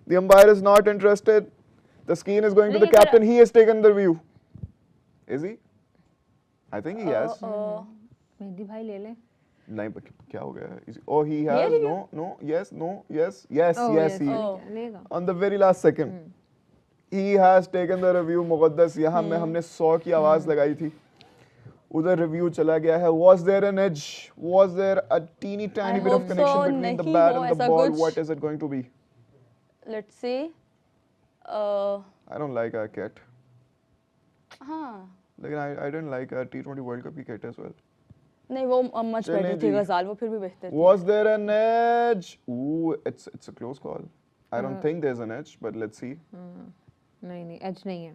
The umpire is not interested. The skeen is going to the captain. He has taken the view. Is he? I think he has. Mehdi भाई ले ले. नहीं क्या हो गया? Oh, he has. No, yes, he. On the very last second, he has taken the review. मुक़द्दस यहाँ में हमने 100 की आवाज लगाई थी. उधर review चला गया है. Was there an edge? Was there a teeny tiny bit of connection between the bat and the ball? What is it going to be? Let's see. I don't like our kit. हाँ. लेकिन I didn't like our T20 World Cup की kit as well. नहीं वो much better थी गजाल, वो फिर भी बेहतर थी. Was there an edge? Ooh, it's a close call. I don't think there's an edge, but let's see. नहीं edge नहीं है.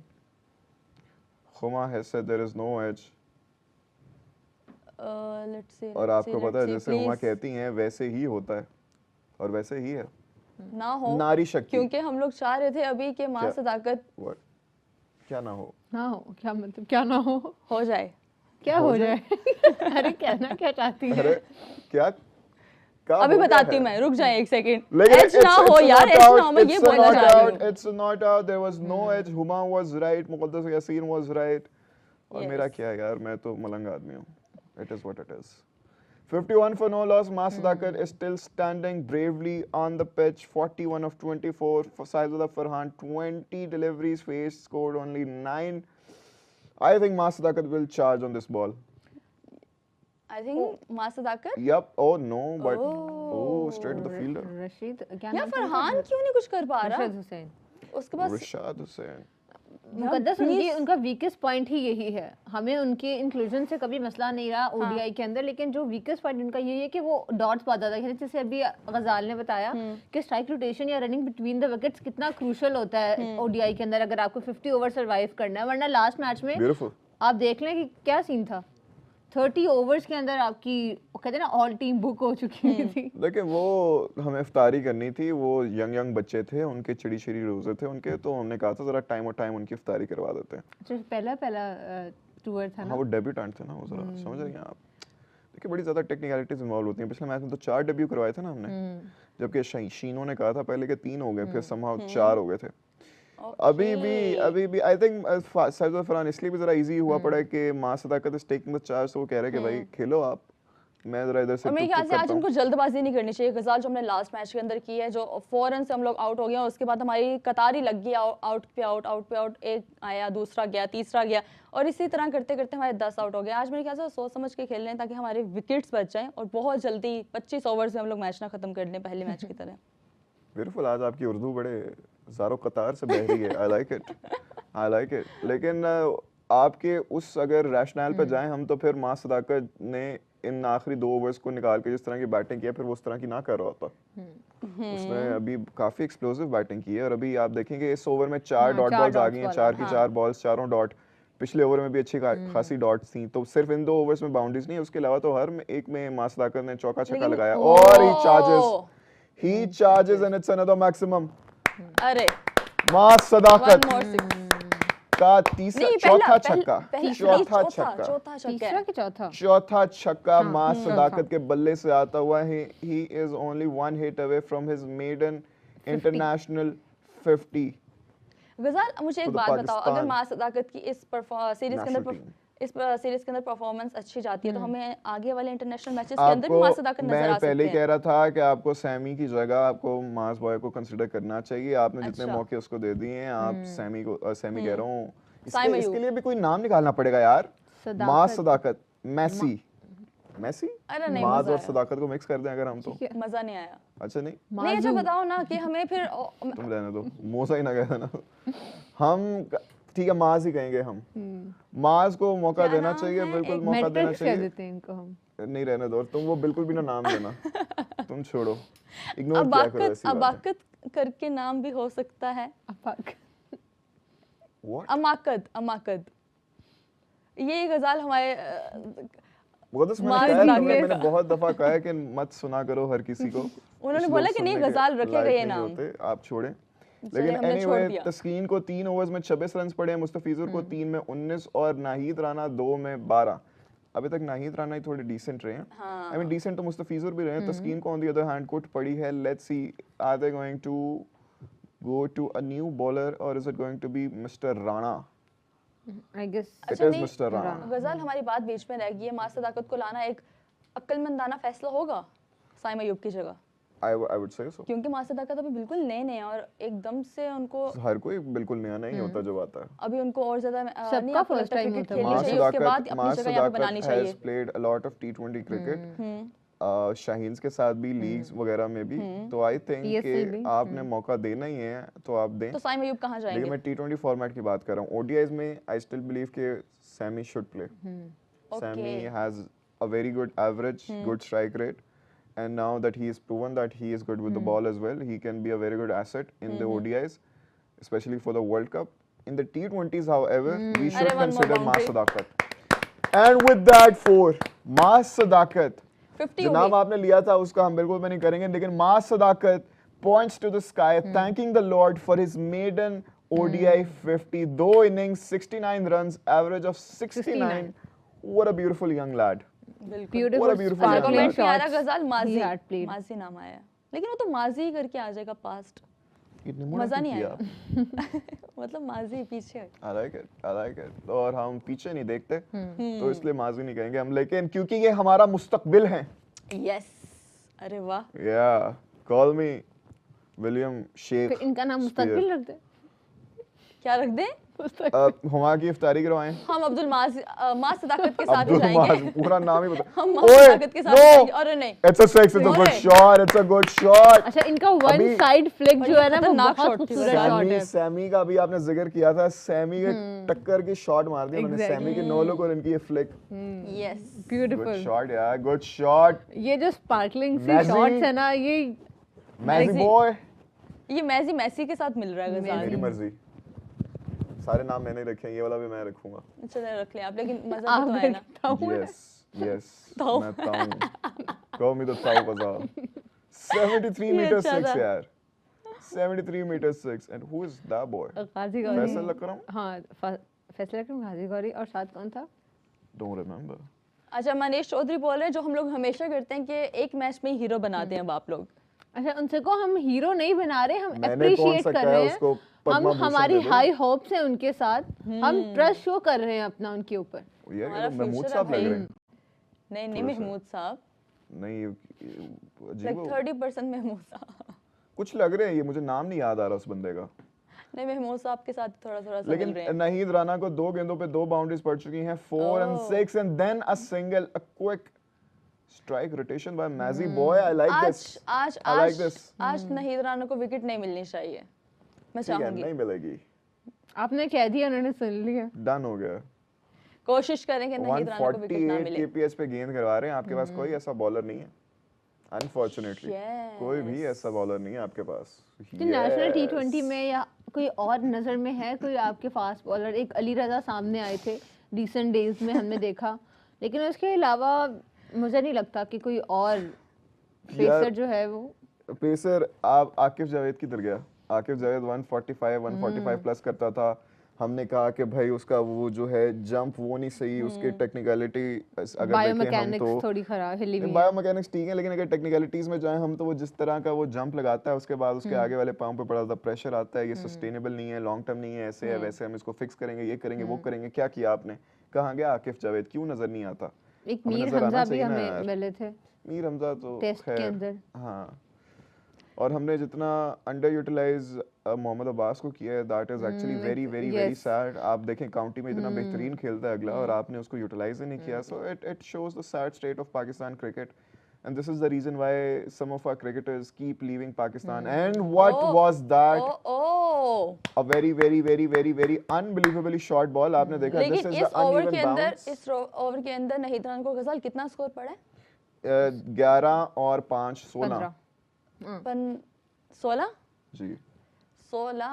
Huma has said there is no edge. Let's see. और आपको पता है जैसे हुमा कहती हैं वैसे ही होता है और वैसे ही है. ना हो. नारी शक्ति. क्योंकि हम लोग चाह रहे थे अभी के माँ सदाकत. What? क्या ना हो? ना हो क्या मतलब क्या ना हो? हो जाए. क्या हो जाए? अरे कहना क्या चाहती है? अरे क्या? अभी बताती हूँ मैं. रुक जाए एक सेकंड. एज ना हो यार, एज ना हो. मैं ये बोलना चाह रही हूँ. It's not out. There was no edge. Huma was right. मुक़द्दस Yasin was right. और मेरा क्या है यार, मैं तो मलंग आदमी हूँ. It is what it is. 51 for no loss. Mas Sadakat is still standing bravely on the pitch. 41 of 24 for Saidullah Farhan. 20 deliveries faced, scored only 9. I think Mas Sadakat will charge on this ball. I think Mas Sadakat. Yep. Oh no, but straight to the fielder. Rashid क्या? यार फरहान क्यों नहीं कुछ कर पा रहा? रशीद हुसैन. उसके पास Rashad Hussain. मुक़द्दस उनका वीकेस्ट पॉइंट ही यही है. हमें उनके इंक्लूजन से कभी मसला नहीं रहा ओडीआई के अंदर, लेकिन जो वीकेस्ट पॉइंट उनका यही है कि वो डॉट्स बहुत ज़्यादा खेलते. जैसे अभी गजाल ने बताया कि स्ट्राइक रोटेशन या रनिंग बिटवीन द विकेट्स कितना क्रूशल होता है ओडीआई के अंदर अगर आपको 50 ओवर सर्वाइव करना है. वरना लास्ट मैच में आप देख लें कि क्या सीन था. 30 ओवर्स के अंदर आपकी कहते हैं ना ऑल टीम बुक हो चुकी थी. देखिए वो हमें इफ्तारी करनी थी. वो यंग बच्चे थे, उनके चिड़ी चिड़ी रोजे थे उनके, तो हमने कहा था जरा टाइम उनकी इफ्तारी करवा देते हैं. अच्छा पहला टूर था ना. हाँ वो डेब्यूटेंट थे ना वो. जरा समझ रही हैं आप. देखिए बड़ी ज़्यादा टेक्निकलिटीज इन्वॉल्व होती हैं. पिछले मैच में तो 4 डेब्यू करवाए थे ना हमने, जबकि शीनो ने कहा था पहले के 3 हो गए, फिर समहाउ 4 हो गए थे. अभी भी आई थिंक साइदुल फरहान इसलिए भी जरा इजी हुआ पड़ा है कि मां सदाकत इज टेकिंग द चार्ज. तो वो कह रहे हैं कि भाई खेलो आप, मैं जरा इधर से. और मेरे ख्याल से आज उनको जल्दबाजी नहीं करनी चाहिए. गजाल जो हमने लास्ट मैच के अंदर की है, जो फौरन से हम लोग आउट हो गए, उसके बाद हमारी कतार ही लग गई आउट पे आउट. एक आया, दूसरा गया, तीसरा गया, और इसी तरह करते करते हमारे 10 आउट हो गए. आज मेरे ख्याल से सोच समझ के खेल रहे हैं ताकि हमारे विकेट्स बच जाएं और बहुत जल्दी 25 ओवर्स में हम लोग मैच ना खत्म कर लें पहले मैच की तरह. ब्यूटीफुल. आज आपकी उर्दू बड़े ज़ारो कतार से बह रही है. I like it. लेकिन आपके उस अगर रैशनल पे जाएं हम, तो फिर मां सदाकत ने इन आखिरी 2 ओवर्स को निकाल के जिस तरह की बैटिंग की है, फिर वो उस तरह की ना कर रहा होता. उसने अभी काफ़ी एक्सप्लोसिव बैटिंग की है. और अभी आप देखेंगे इस ओवर में 4 डॉट बॉल्स आ गई हैं. 4 की 4 बॉल्स, चारों डॉट. पिछले ओवर में भी अच्छी खासी डॉट्स थी. तो सिर्फ इन 2 ओवर्स में बाउंड्रीज नहीं है, उसके अलावा तो हर एक में मां सदाकत ने चौका छक्का लगाया. और he charges and it's another maximum. अरे मां सदाकत का चौथा छक्का मां सदाकत के बल्ले से आता हुआ. he is only 1 hit away from his maiden international 50. गजाल मुझे एक बात बताओ, अगर मां सदाकत की इस सीरीज के अंदर परफॉर्मेंस अच्छी जाती है तो हमें आगे वाले इंटरनेशनल मैचेस के अंदर भी मां सदाकत नजर आ सकते हैं. मैं पहले कह रहा था कि आपको सैमी की जगह आपको मास बॉय को कंसीडर करना चाहिए. आपने जितने मौके उसको दे दिए हैं, आप सैमी कह रहा हूँ, इसके लिए भी कोई नाम निकालना पड़ेगा यार. मास सदाकत, मेसी. मास और सदाकत को मिक्स कर दें अगर हम, तो मजा नहीं आया. अच्छा नहीं अच्छा बताओ ना कि हमें फिर तुम रहने दो, मोसा ही ना कहना ना. हम ठीक है माज ही कहेंगे हम. माज को मौका देना चाहिए, बिल्कुल मौका देना चाहिए. देते हैं इनको हम. नहीं रहने दो तुम, वो बिल्कुल भी ना नाम देना. तुम छोड़ो, इग्नोर किया करो ऐसी बात. अबाकत करके नाम भी हो सकता है. अमाकद ये गजाल हमारे मैंने बहुत दफा कहा है कि मत सुना करो हर किसी को. उन्होंने बोला कि नहीं गजाल रखेगा ये नाम, आप छोड़ें. लेकिन एनीवे तस्कीन को 3 ओवर्स में 26 रन पड़े हैं, मुस्तफिजुर को 3 में 19 और नाहिद राना 2 में 12. अभी तक नाहिद राना ही थोड़े डिसेंट रहे हैं. आई मीन डिसेंट तो मुस्तफिजुर भी रहे हैं. तस्कीन को ऑन द अदर हैंड कुट पड़ी है. Let's see are they going to go to a new bowler or is it going to be Mr. Rana? I guess It अच्छा is नहीं, Mr. Rana. गजल हमारी बात बीच में रह गई है। मास सदाकत को लाना एक अक्लमंदाना फैसला होगा साइम अयूब की जगह, I would say so. क्योंकि मास सदाकत अभी बिल्कुल नए नए हैं और एकदम से उनको हर कोई बिल्कुल नया नहीं होता जब आता है. अभी उनको और ज्यादा सबका नहीं आपको first लगता time क्रिकेट होता है। खेलनी Mas चाहिए, उसके बाद Sadakat, अपनी Mas जगह यहाँ पे बनानी Sadakat has चाहिए। played a lot of T20 cricket. Shaheen's के साथ भी लीग्स वगैरह में भी, तो आई थिंक PSL कि भी, आपने मौका देना ही है तो आप दें. तो साइम अयूब कहाँ लेकिन जाएंगे? मैं T20 फॉर्मेट की बात कर रहा हूँ. ODIs में आई स्टिल बिलीव कि Sammy should play. Sammy has a very good average, good strike rate, and now that he is proven that he is good with the ball as well, he can be a very good asset in the ODIs, especially for the World Cup. In the T20s, however, we should Arey, one more consider Mas boundary. Sadakat. And with that, 4 Mas Sadakat. 50 जो हो नाम गई। आपने लिया था उसका हम बिल्कुल भी नहीं करेंगे, लेकिन Mas Sadakat points to the sky, thanking the Lord for his maiden ODI 50, though innings, 69 runs, average of 69. What a beautiful young lad. बिल्कुल। What a beautiful young sparkling lad. Comment में आ रहा shots गजल माजी, he had played. माजी नाम आया, लेकिन वो तो माजी ही करके आ जाएगा पास्ट, इतने मुड़ा मजा क्यों नहीं किया? आएगा। मतलब माजी पीछे। I like it, I like it. और हम पीछे नहीं देखते, तो इसलिए माजी नहीं कहेंगे हम, लेकिन क्योंकि ये हमारा मुस्तकबिल है. यस, अरे वाह। Yeah, call me William Sheikh. फिर इनका नाम Spear. मुस्तकबिल रख दे। क्या रख दें? हुमा की इफ्तारी करवाएं. हम अब्दुल मास सदाकत के साथ ही अब्दुल माज, जाएंगे। पूरा नाम ही बता. हम मास ओए, सदाकत के साथ ही जाएंगे। अरे नहीं, It's a six, it's a good ओए। shot, it's a good shot. अच्छा इनका वन अभी- साइड फ्लिक जो है ना वो खतरनाक बहुत shot थी खूबसूरत शॉट सैमी है। सैमी का भी आपने जिक्र किया था. सैमी के टक्कर की शॉट मार दी उन्होंने. Exactly. सैमी की नो लुक और इनकी ये flick. Yes. Good beautiful. Shot यार, गुड शॉट. ये जो स्पार्कलिंग सी मैजी। शॉट्स है ना, ये मैजी बॉय. ये मैजी मैसी के साथ मिल रहा है मेरी गजाल। मर्जी. सारे नाम मैंने रखे हैं, ये वाला भी मैं रखूंगा. चलो रख लें आप, लेकिन मजा आप भी तो आए ना। देखता हूँ Yes, yes. ताऊ। मैं ताऊ. Call me the ताऊ गजाल. 73 ये meters अच्छा 6 था। यार. 73 meters 6. And who is that boy? गाजी गौरी। फैसल अकरम? हाँ, फैसल अकरम, गाजी गौरी और साथ कौन था? Don't remember. अच्छा, मनीष चौधरी बोल रहे हैं, जो हम लोग हमेशा करते हैं कि एक मैच में ही हीरो बनाते हैं अब आप लोग। अच्छा उनसे को हम हीरो नहीं बना रहे, हम मैंने कौन अप्रिशिएट सा कर कहा रहे उसको हैं। पद्मा हम भूषण हमारी दे दो? हाई होप्स हैं उनके साथ, हम ट्रस्ट शो कर रहे हैं अपना उनके ऊपर। यार ये हमारा तो महमूद future साहब है लग भाई। रहे हैं. नहीं नहीं, थोड़ा सा। महमूद साहब, नहीं ये लाइक अजीब. 30% महमूद साहब। कुछ लग रहे हैं, ये मुझे नाम नहीं याद आ रहा उस बंदे का. नहीं, महमूद साहब के साथ थोड़ा थोड़ा सा मिल लेकिन रहे हैं। नाहीद राना को 2 गेंदों पे 2 बाउंड्रीज पड़ चुकी हैं. 4 and 6 and then a single, a quick strike rotation by Mazzy boy. I like आज this. आज I like आज this. आज नहीद राना को विकेट नहीं मिलनी चाहिए, मैं ठीक है, चाहूंगी। नहीं मिलेगी. आपने कह दिया, उन्होंने सुन लिया। डन हो गया. कोशिश करें कि नहीद राना को विकेट ना 148 मिले। kps पे गेंद करवा रहे हैं. आपके पास कोई ऐसा बॉलर नहीं है, अनफॉर्चुनेटली. Yes. कोई भी ऐसा बॉलर नहीं है आपके पास. कि नेशनल Yes. T20 में या कोई और नज़र में है कोई आपके फास्ट बॉलर? एक अली रजा सामने आए थे रिसेंट डेज में, हमने देखा, लेकिन उसके अलावा मुझे नहीं लगता कि कोई और पेसर जो है वो। पेसर आप आकिफ जावेद किधर गया? आकिफ जावेद 145 प्लस करता था. हमने कहा कि भाई उसका वो जो है जंप वो नहीं सही, उसकी टेक्निकलिटी अगर देखें हम बायोमैकेनिक्स तो थोड़ी खराब हिली हुई है। बायोमैकेनिक्स ठीक है, लेकिन अगर टेक्निकलिटीज में जाएं हम तो वो जिस तरह का वो जंप लगाता है उसके बाद उसके आगे वाले पाँव पे बड़ा ज़्यादा प्रेशर आता है. ये सस्टेनेबल नहीं है, लॉन्ग टर्म नहीं है. ऐसे है वैसे हम इसको फिक्स करेंगे, ये करेंगे वो करेंगे. क्या किया आपने? कहाँ गया आकिफ जावेद? क्यों नजर नहीं आता? एक हमें मीर नजर आना हमजा भी चाहिए ना हमें यार. मिले थे मीर हमजा तो टेस्ट के खैर अंदर। हाँ. और हमने जितना अंडर यूटिलाइज मोहम्मद अब्बास को किया है, that is actually very very very yes. Sad. आप देखें काउंटी में इतना बेहतरीन खेलता है अगला और आपने उसको यूटिलाइज ही नहीं किया. So it shows the sad state of Pakistan cricket. And this is the reason why some of our cricketers keep leaving Pakistan. And what Oh, was that? Oh A very, very, very, very, very unbelievably short ball. आपने देखा, this लेकिन is इस the over uneven के अंदर bounce. इस over के अंदर नहीद राना को गजल कितना स्कोर पड़ा है? 11 और 5 16 पन 16 जी. 16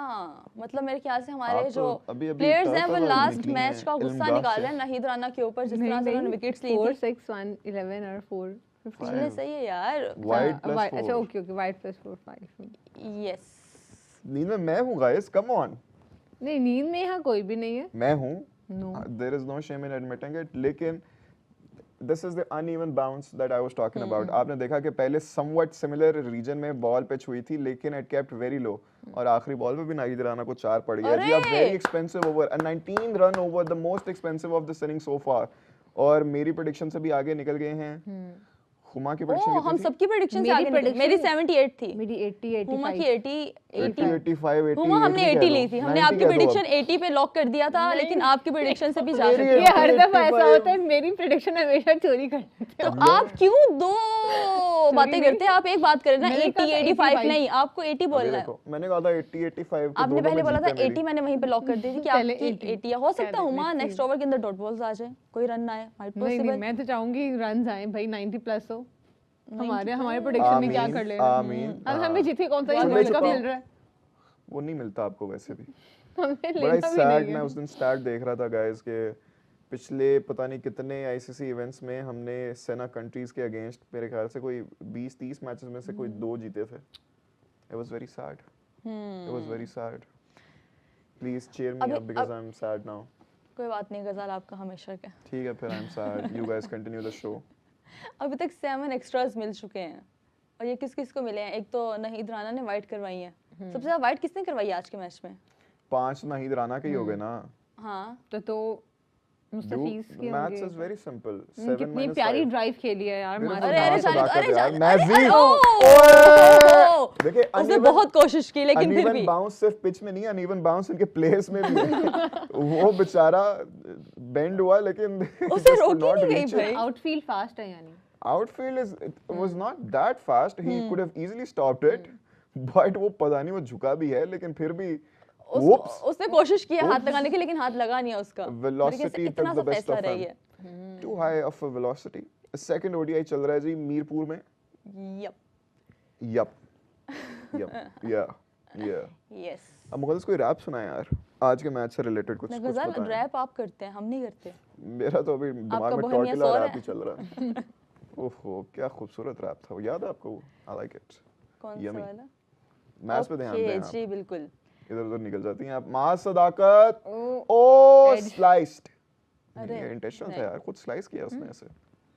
मतलब मेरे ख्याल से हमारे आप जो तो अभी-अभी प्लेयर्स हैं वो तरह-तरह लास्ट निकली मैच हैं का गुस्सा इल्मगाह निकाल से. रहे हैं नहीद राना के ऊपर, जिस तरह से नहीं, उन्होंने विकेट्स ली 4 थी। 6 1 11 और 4 चलिए सही है यार। Wide plus अच्छा 4. Okay okay white plus 4 5। Yes नींद में मैं हूँ गाइस, कम ऑन. नहीं, नींद में यहाँ कोई भी नहीं है। मैं हूँ. No there is no shame in admitting it. लेकिन this is the uneven bounce that I was talking about. आपने देखा कि पहले समवट सिमिलर रीजन में बॉल पिच हुई थी, लेकिन इट केप्ट वेरी लो, और आखिरी बॉल पे भी नाहिद राना को 4 पड़ गया जी। A very expensive over, a 19 run over, the most expensive of this inning so far. और मेरी प्रेडिक्शन से भी आगे निकल गए हैं। हुमा की प्रेडिक्शन हम सबकी प्रेडिक्शन से आगे निकले। मेरी 78 थी, मेरी 80 हुमा 85 की 80 85 80 हुमा हमने 80 ली थी। हमने आपकी प्रेडिक्शन 80 पे लॉक कर दिया था, लेकिन आपकी प्रेडिक्शन से भी ज्यादा। ये हर दफा ऐसा होता है, मेरी प्रेडिक्शन हमेशा चोरी कर लेते तो आप क्यों दो बातें करते हैं? आप एक बात करें ना, 80 85 नहीं, आपको 80 बोलना है। देखो मैंने कहा था 80 85 तो आपने दोनों पहले में बोला था जीत है 80, मैंने वहीं पे लॉक कर दी थी कि पहले आपकी 80 हो सकता है हुमा नेक्स्ट ओवर के अंदर डॉट बॉल्स आ जाए, कोई रन ना आए, माइट नहीं नहीं, पॉसिबल। मैं तो चाहूंगी रन आए भाई, 90 प्लस हो। हमारे प्रेडिक्शन में क्या कर ले रहे हैं? आमीन। अब हमें जीते कौन सा हमें वर्ल्ड कप जितना- मिल रहा है? वो नहीं मिलता आपको वैसे भी। हमें बड़ा लेना भी सैड, नहीं मैं है। उस दिन स्टैट देख रहा था गाइस के पिछले पता नहीं कितने आईसीसी इवेंट्स में हमने सेना कंट्रीज के अगेंस्ट मेरे ख्याल से कोई 20-30 मैचेस में से कोई 2 जीते थे। It was very sad, it was very sad. Please cheer me up because I'm sad now। कोई बात नहीं, गजाल आपका हमेशा का। ठीक है फिर, I'm sad, you guys continue the show। अभी तक 7 एक्स्ट्रास मिल चुके हैं, और ये किस किस को मिले हैं? एक तो नाहिद राणा ने वाइट करवाई है। सबसे ज्यादा वाइट किसने करवाई है आज के मैच में? 5 नाहिद राना के ही हो गए ना। हाँ तो मुस्तफीज के मैथ्स होंगे। Is very simple. कितनी प्यारी ड्राइव खेली है यार मेरे माशाल्लाह। अरे अरे दिमाग से जाने दो, बात अरे कर यार, जाने मैं अरे, जी- ओह! देखिए उसने uneven- बहुत कोशिश की, लेकिन फिर भी अनइवन बाउंस सिर्फ पिच में नहीं, अनइवन बाउंस इनके प्लेयर्स में भी है। वो बेचारा बेंड हुआ, लेकिन उसे रोकी नहीं गई भाई। आउटफील्ड फास्ट है यानी। Outfield is it was not that fast, he could have easily stopped it, but वो पता नहीं वो झुका भी है, लेकिन फिर भी उसने कोशिश किया हाथ लगाने की, लेकिन हाथ लगा नहीं है उसका। वेलोसिटी इतना took सा the best फैसला of रह him। गया। Too high of a velocity। Second ODI चल रहा है जी मीरपुर में। यप यप या यस। अब मुगल्स कोई रैप सुना यार आज के मैच से रिलेटेड कुछ कुछ गजल बताएं। रैप आप करते हैं, हम नहीं करते। मेरा तो अभी दिमाग आपका में बोहेमिया टॉर्टिला सौर रैप है। ही चल रहा है। ओहो क्या खूबसूरत रैप था वो, याद है आपको? I like it. कौन सा Yummy। वाला? मैच पे ध्यान दें आप, जी बिल्कुल। इधर उधर निकल जाती हैं आप। मां सदाकत ओ ओ स्लाइस्ड। अरे, ये इंटेंशनल था नहीं। यार, खुद स्लाइस किया उसने ऐसे।